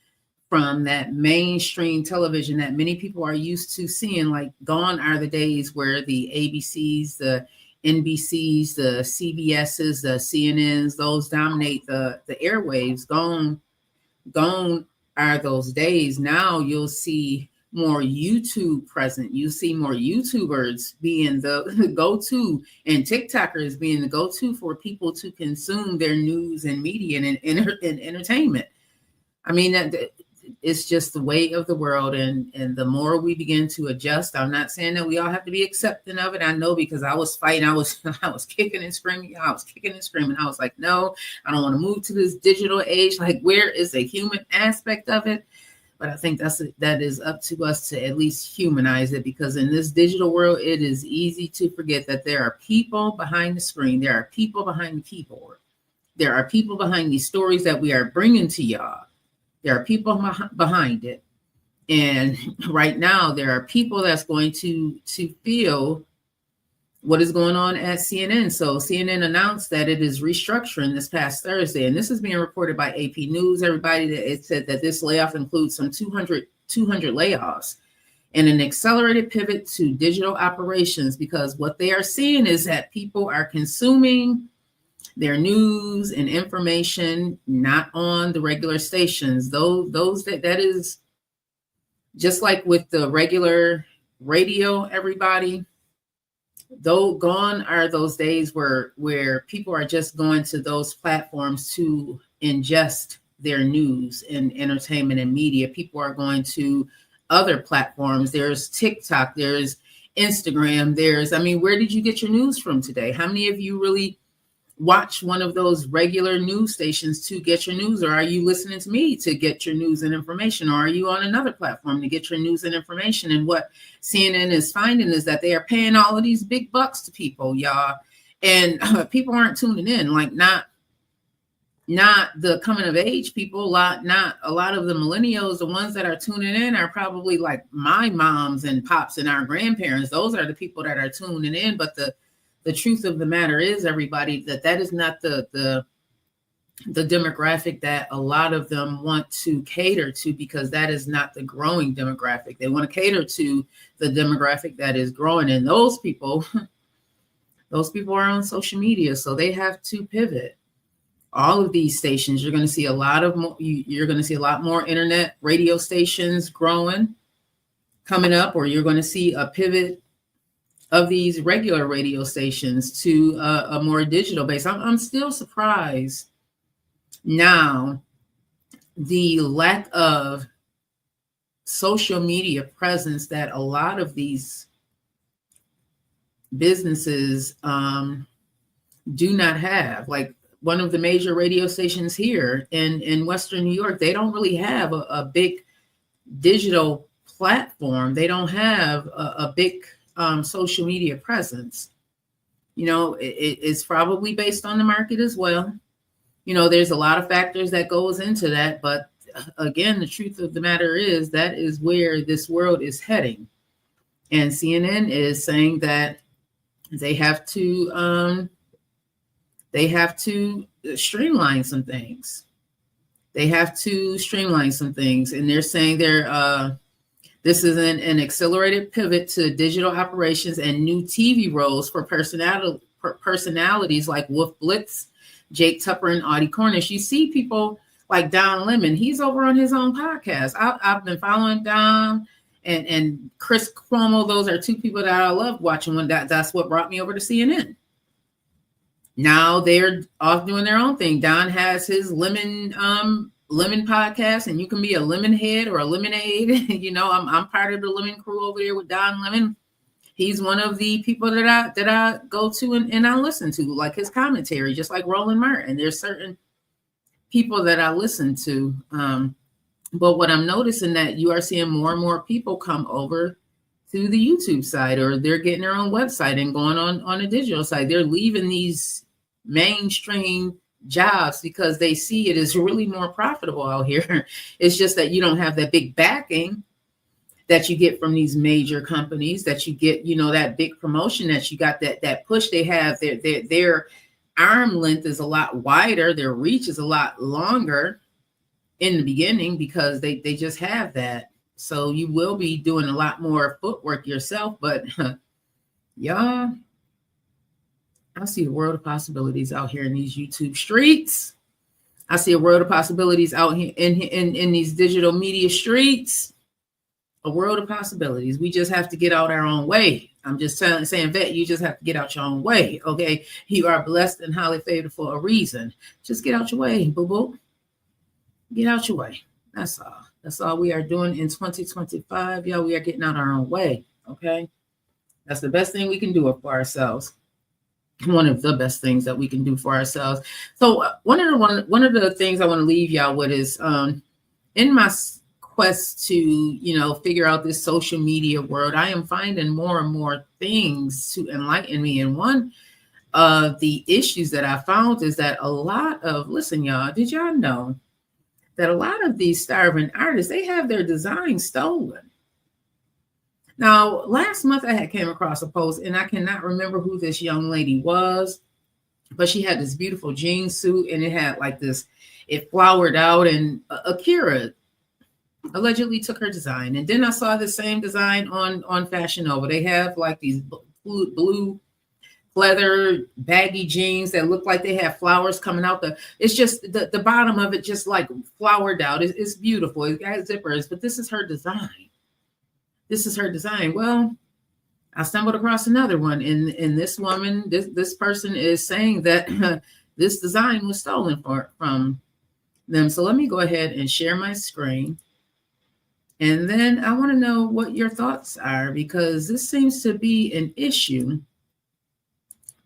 from that mainstream television that many people are used to seeing. Like, gone are the days where the ABCs, the NBCs, the CBSs, the CNNs, those dominate the airwaves. Gone are those days. Now you'll see more YouTube present. You see more YouTubers being the go-to, and TikTokers being the go-to for people to consume their news and media and entertainment. I mean, that it's just the way of the world, and the more we begin to adjust, I'm not saying that we all have to be accepting of it. I know, because I was fighting, I was kicking and screaming. I was like, no, I don't want to move to this digital age. Like, where is the human aspect of it? But I think that is up to us to at least humanize it, because in this digital world, it is easy to forget that there are people behind the screen. There are people behind the keyboard. There are people behind these stories that we are bringing to y'all. There are people behind it. And right now, there are people that's going to feel what is going on at CNN. So CNN announced that it is restructuring this past Thursday. And this is being reported by AP News. Everybody, that it said that this layoff includes some 200 layoffs and an accelerated pivot to digital operations, because what they are seeing is that people are consuming their news and information not on the regular stations. Those that is just like with the regular radio, everybody, though gone are those days where people are just going to those platforms to ingest their news and entertainment and media. People are going to other platforms. There's TikTok, there's Instagram, where did you get your news from today? How many of you really watch one of those regular news stations to get your news? Or are you listening to me to get your news and information? Or are you on another platform to get your news and information? And what CNN is finding is that they are paying all of these big bucks to people, y'all. And people aren't tuning in, like not the coming of age people, not a lot of the millennials. The ones that are tuning in are probably like my moms and pops and our grandparents. Those are the people that are tuning in. But the truth of the matter is, everybody, that is not the demographic that a lot of them want to cater to, because that is not the growing demographic. They want to cater to the demographic that is growing. And those people are on social media, so they have to pivot. All of these stations, you're going to see a lot more internet radio stations growing, coming up, or you're going to see a pivot of these regular radio stations to a more digital base. I'm still surprised now the lack of social media presence that a lot of these businesses do not have. Like one of the major radio stations here in Western New York, they don't really have a big digital platform. They don't have a big social media presence. It's probably based on the market as well. There's a lot of factors that goes into that, but again, the truth of the matter is that is where this world is heading. And CNN is saying that they have to streamline some things. And they're saying this is an accelerated pivot to digital operations and new TV roles for personalities like Wolf Blitz, Jake Tupper, and Audie Cornish. You see people like Don Lemon. He's over on his own podcast. I've been following Don and Chris Cuomo. Those are two people that I love watching. That's what brought me over to CNN. Now they're off doing their own thing. Don has his lemon podcast, and you can be a lemon head or a lemonade. I'm part of the lemon crew over there with Don Lemon. He's one of the people that I go to and I listen to, like his commentary, just like Roland Martin. There's certain people that I listen to. But what I'm noticing that you are seeing more and more people come over to the YouTube side, or they're getting their own website and going on a digital side. They're leaving these mainstream jobs because they see it is really more profitable out here. It's just that you don't have that big backing that you get from these major companies, that you get, that big promotion, that you got that push. They have their arm length is a lot wider, their reach is a lot longer in the beginning because they just have that. So you will be doing a lot more footwork yourself, but y'all, I see a world of possibilities out here in these YouTube streets. I see a world of possibilities out here in these digital media streets. A world of possibilities. We just have to get out our own way. I'm just saying, Vette, you just have to get out your own way. Okay. You are blessed and highly favored for a reason. Just get out your way, boo-boo. Get out your way. That's all. That's all we are doing in 2025. Y'all, we are getting out our own way. Okay. That's the best thing we can do for ourselves. One of the best things that we can do for ourselves. So one of the things I want to leave y'all with is in my quest to figure out this social media world, I am finding more and more things to enlighten me. And one of the issues that I found is that a lot of, listen, y'all, did y'all know that a lot of these starving artists, they have their designs stolen? Now, last month I had came across a post, and I cannot remember who this young lady was, but she had this beautiful jean suit, and it had like this, it flowered out, and Akira allegedly took her design. And then I saw the same design on Fashion Nova. They have like these blue leather baggy jeans that look like they have flowers coming out. It's just the bottom of it just like flowered out. It's beautiful. It got zippers, but this is her design. This is her design. Well, I stumbled across another one, and this woman, this person is saying that this design was stolen from them. So let me go ahead and share my screen. And then I want to know what your thoughts are, because this seems to be an issue.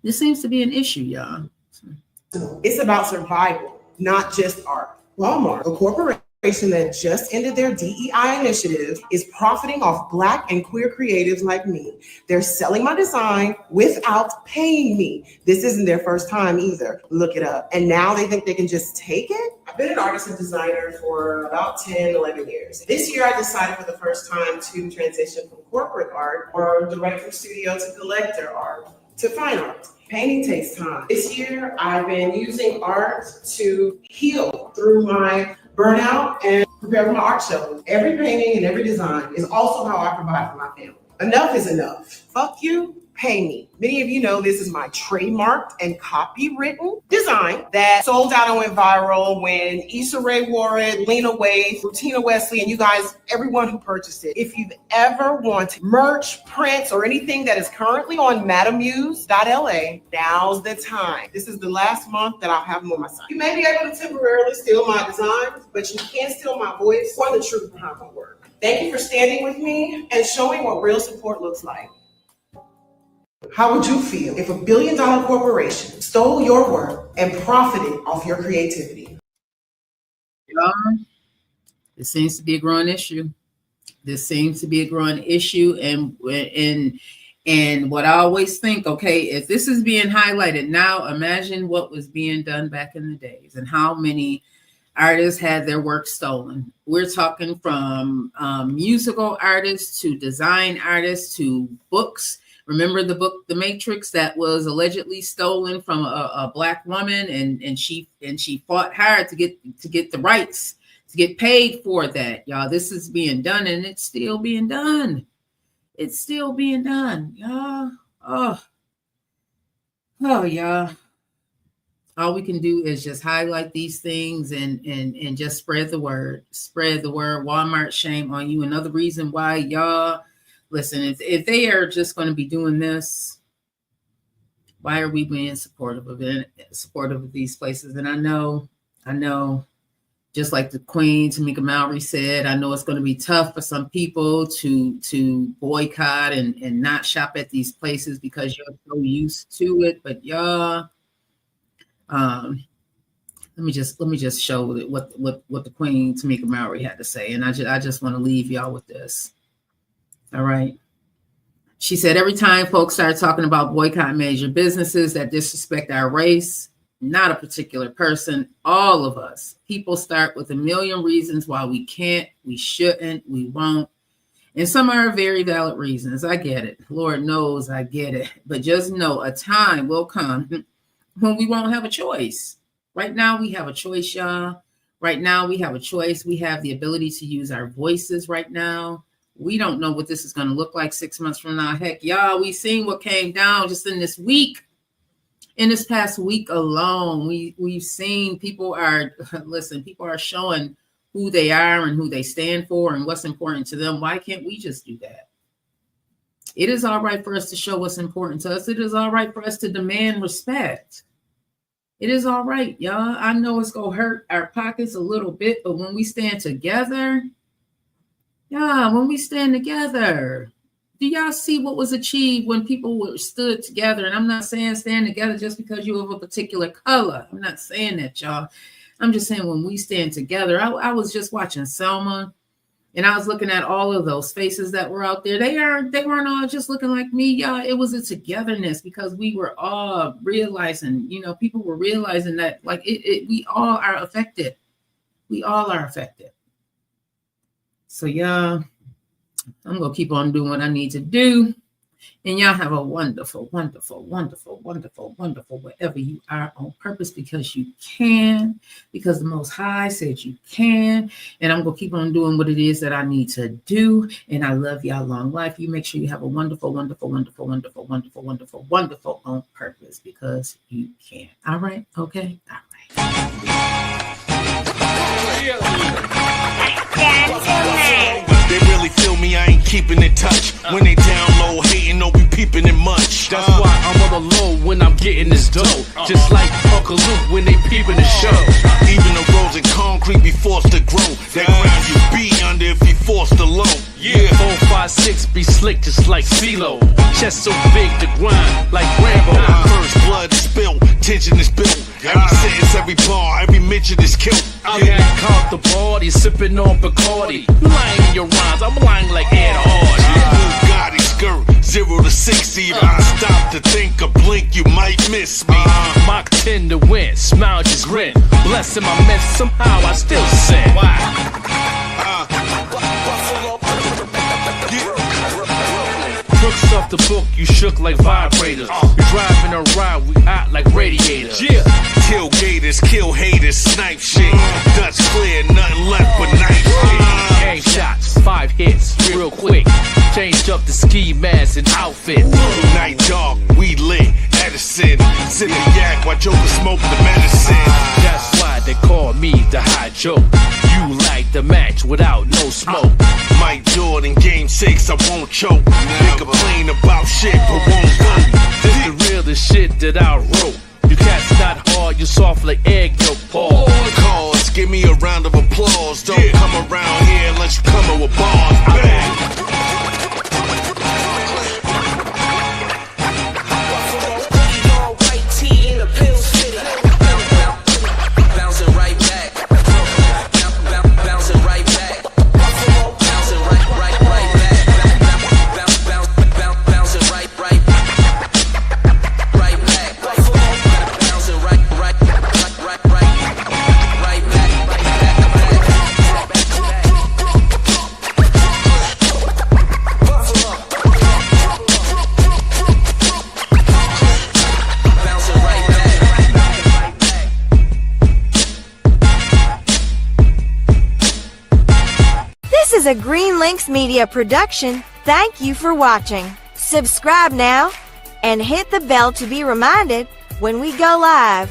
This seems to be an issue, y'all. It's about survival, not just art. Walmart, a corporation that just ended their DEI initiative, is profiting off Black and queer creatives like me. They're selling my design without paying me. This isn't their first time either. Look it up. And now they think they can just take it? I've been an artist and designer for about 10, 11 years. This year, I decided for the first time to transition from corporate art, or direct from studio to collector art, to fine art. Painting takes time. This year, I've been using art to heal through my burnout and prepare for my art show. Every painting and every design is also how I provide for my family. Enough is enough. Fuck you, pay me. Many of you know this is my trademarked and copywritten design that sold out and went viral when Issa Rae wore it, Lena Waithe, Rutina Wesley, and you guys, everyone who purchased it. If you've ever wanted merch, prints, or anything that is currently on madamuse.la, now's the time. This is the last month that I'll have them on my site. You may be able to temporarily steal my designs, but you can't steal my voice or the truth behind my work. Thank you for standing with me and showing what real support looks like. How would you feel if $1 billion corporation stole your work and profited off your creativity? It seems to be a growing issue. This seems to be a growing issue, and what I always think, okay, if this is being highlighted now, imagine what was being done back in the days and how many artists had their work stolen. We're talking from musical artists to design artists to books. Remember the book, The Matrix, that was allegedly stolen from a Black woman, and she fought hard to get the rights, to get paid for that. Y'all, this is being done, and it's still being done. It's still being done, y'all. Oh, y'all. All we can do is just highlight these things and just spread the word. Spread the word. Walmart, shame on you. Another reason why, y'all, listen, if they are just going to be doing this, why are we being supportive of it, supportive of these places? And I know, just like the Queen, Tamika Mallory said, I know it's going to be tough for some people to boycott and not shop at these places because you're so used to it. But y'all, let me just show what the Queen, Tamika Mallory, had to say. And I just want to leave y'all with this. All right. She said, every time folks start talking about boycott major businesses that disrespect our race, not a particular person, all of us, people start with a million reasons why we can't, we shouldn't, we won't. And some are very valid reasons. I get it. Lord knows I get it. But just know a time will come when we won't have a choice. Right now, we have a choice, y'all. Right now, we have a choice. We have the ability to use our voices right now. We don't know what this is going to look like 6 months from now. Heck, y'all, we've seen what came down just in this week. In this past week alone, we've seen people are showing who they are and who they stand for and what's important to them. Why can't we just do that? It is all right for us to show what's important to us. It is all right for us to demand respect. It is all right, y'all. I know it's going to hurt our pockets a little bit, but when we stand together, when we stand together, do y'all see what was achieved when people stood together? And I'm not saying stand together just because you're of a particular color. I'm not saying that, y'all. I'm just saying when we stand together. I was just watching Selma, And I was looking at all of those faces that were out there. They weren't all just looking like me, y'all. It was a togetherness because we were all realizing, you know, people were realizing that like we all are affected. We all are affected. So y'all, I'm going to keep on doing what I need to do. And y'all have a wonderful, wonderful, wonderful, wonderful, wonderful, wherever you are on purpose, because you can, because the Most High said you can. And I'm going to keep on doing what it is that I need to do. And I love y'all. Long life. You make sure you have a wonderful, wonderful, wonderful, wonderful, wonderful, wonderful, wonderful on purpose, because you can. All right. Okay. All right. They really feel me, I ain't keeping in touch. When they down low, hating, don't be peeping in much. That's why I'm on the low when I'm getting this dough. Just like Uncle Luke when they peeping the show. Even the roads in concrete be forced to grow. That ground you be under if you forced to low. Yeah, 4, 5, 6 be slick just like CeeLo. Chest so big to grind like Rambo. First blood is spilled, tension is built. Every sentence, every bar, every mention is killed. I'm caught the party, sipping on Bacardi. You lying in your rhymes, I'm lying like Ed Hardy. Bugatti skirt, 0 to 60. If I stop to think or blink, you might miss me. Mach 10 to win, smile just grin. Blessing my mess, somehow I still sin. Crooks off the book, you shook like vibrators. We driving a ride, we out like radiators. Yeah, tailgaters, kill haters, snipe shit. Dutch clear, nothing left but night shit. Game shots, 5 hits, real quick. Changed up the ski mask and outfit. Night dog, we lit, Edison. Sip the yak while Joker smoke the medicine. That's why they call me the high joke. You like the match without no smoke. Mike Jordan, game 6, I won't choke. They complain about shit, but won't vote. This the realest shit that I wrote. You cats not hard, you soft like egg yolk, Paul. Cause, give me a round of applause. Don't come around here unless you come with bars. This is a Green Links Media production. Thank you for watching. Subscribe now and hit the bell to be reminded when we go live.